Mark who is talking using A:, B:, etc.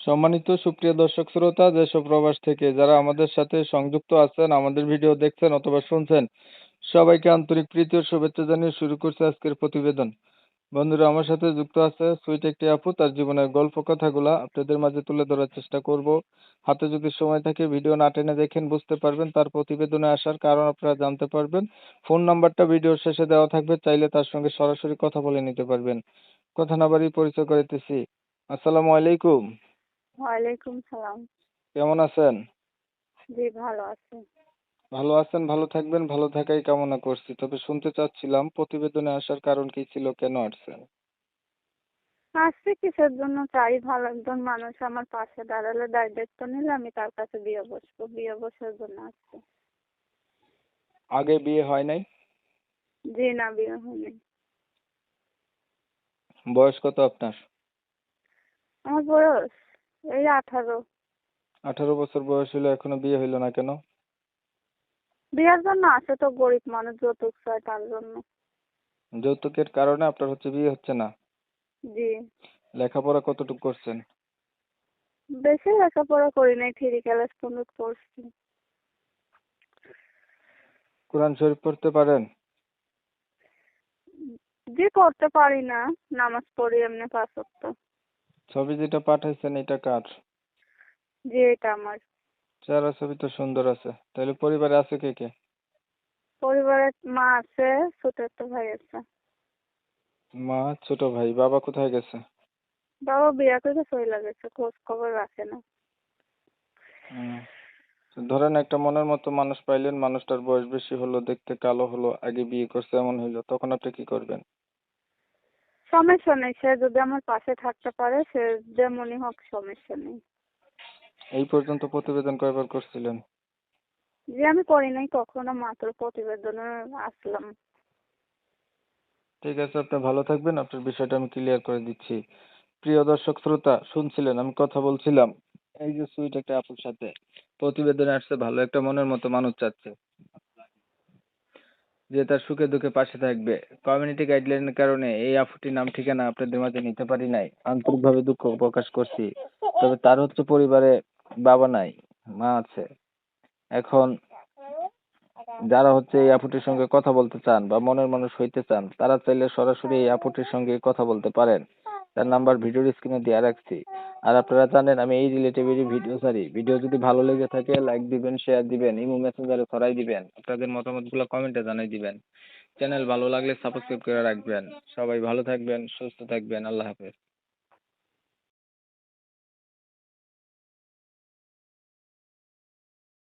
A: সম্মানিত সুপ্রিয় দর্শক শ্রোতা, দেশ ও প্রবাস থেকে যারা আমাদের সাথে সংযুক্ত আছেন, আমাদের ভিডিও দেখছেন অথবা শুনছেন, সবাইকে আন্তরিক প্রীতি ও শুভেচ্ছা জানিয়ে শুরু করছে আজকের প্রতিবেদন। বন্ধুরা, আমার সাথে যুক্ত আছে সুইট একটি আপু। তার জীবনের গল্প কথাগুলা আপনাদের মাঝে তুলে ধরার চেষ্টা করব। হাতে যদি সময় থাকে ভিডিও না টেনে দেখেন, বুঝতে পারবেন তার প্রতিবেদনে আসার কারণ আপনারা জানতে পারবেন। ফোন নাম্বারটা ভিডিওর শেষে দেওয়া থাকবে, চাইলে তার সঙ্গে সরাসরি কথা বলে নিতে পারবেন। কথা না বাড়িয়ে পরিচয় করাইতেছি। আসসালামু আলাইকুম।
B: ওয়ালাইকুম সালাম।
A: কেমন আছেন?
B: জি, ভালো আছি।
A: ভালো আছেন, ভালো থাকবেন, ভালো থাকাই কামনা করছি। তবে শুনতে চাচ্ছিলাম প্রতিবেদনে আসার কারণ কি ছিল, কেন আসছেন?
B: আসছি কিসের জন্য? চাই ভালো একজন মানুষ আমার পাশে দাঁড়ালে, দায়িত্ব নিলে আমি তার কাছে বিয়ে বসবো। বিয়ে বসার জন্য আসছি।
A: আগে বিয়ে হয় নাই?
B: জি না, বিয়ে হয়নি।
A: বয়স কত আপনার?
B: আমার বয়স এই 18।
A: 18 বছর বয়স হলো, এখনো বিয়ে হইলো না কেন?
B: বিয়ের জন্য আসে তো, গরিব মানুষ যৌতুক চায় তার জন্য।
A: যৌতুকের কারণে আপনার বিয়ে হচ্ছে না?
B: জি।
A: লেখাপড়া কতটুকু করছেন?
B: বেশি লেখাপড়া করি নাই, 3 ক্লাস পর্যন্ত পড়ছি।
A: কোরআন শরীফ পড়তে পারেন?
B: জি, করতে পারি না। নামাজ পড়ি এমনি 5 ওয়াক্ত।
A: ছবি যেটা পাঠাইছেন এটা কার?
B: জি, এটা আমার।
A: চেহারা ছবি তো সুন্দর আছে। তাহলে পরিবারে আছে কে কে?
B: পরিবারে মা আছে, ছোট একটা ভাই আছে।
A: মা, ছোট ভাই। বাবা কোথায় গেছে?
B: বাবা বিয়ে করে চলে গেছে, খোঁজ খবর রাখে না।
A: হুম। তো ধরেন একটা মনের মতো মানুষ পাইলেন, মানুষটার বয়স বেশি হলো, দেখতে কালো হলো, আগে বিয়ে করছে এমন হইলো, তখন আপনি কি করবেন?
B: সমস্যা নেই, সে যদি আমার পাশে থাকতে পারে, সে যেমনই হোক সমস্যা নেই।
A: এই পর্যন্ত প্রতিবেদন কয়বার করছিলেন?
B: যে আমি করি নাই কখনো, মাত্র প্রতিবেদনে আসলাম।
A: ঠিক আছে, আপনি ভালো থাকবেন। আপনার বিষয়টা আমি ক্লিয়ার করে দিচ্ছি। প্রিয় দর্শক শ্রোতা, শুনছিলেন আমি কথা বলছিলাম এই যে সুইট একটা আপুর সাথে। প্রতিবেদনে আসছে, ভালো একটা মনের মতো মানুষ চাচ্ছে, যে তার সুখে দুঃখে পাশে থাকবে। কমিউনিটি গাইডলাইনের কারণে এই আপুটির নাম ঠিকানা আপনাদের মাঝে নিতে পারি নাই, আন্তরিকভাবে দুঃখ প্রকাশ করছি। তবে তার পরিবারে বাবা নাই, মা আছে। এখন যারা এই আপুটির সঙ্গে কথা বলতে চান বা মনের মানুষ হইতে চান, তারা চাইলে সরাসরি এই আপুটির সঙ্গে কথা বলতে পারেন। তার নাম্বার ভিডিওর স্ক্রিনে দিয়ে রাখছি। আর আপনারা জানেন আমি এই রিলেটেডই ভিডিও ছাড়ি। ভিডিও যদি ভালো লেগে থাকে লাইক দিবেন, শেয়ার দিবেন, ইমো মেসেঞ্জারে ছড়াই দিবেন, আপনাদের মতামতগুলো কমেন্টে জানাই দিবেন। চ্যানেল ভালো লাগলে সাবস্ক্রাইব করে রাখবেন। সবাই ভালো থাকবেন, সুস্থ থাকবেন। আল্লাহ হাফেজ।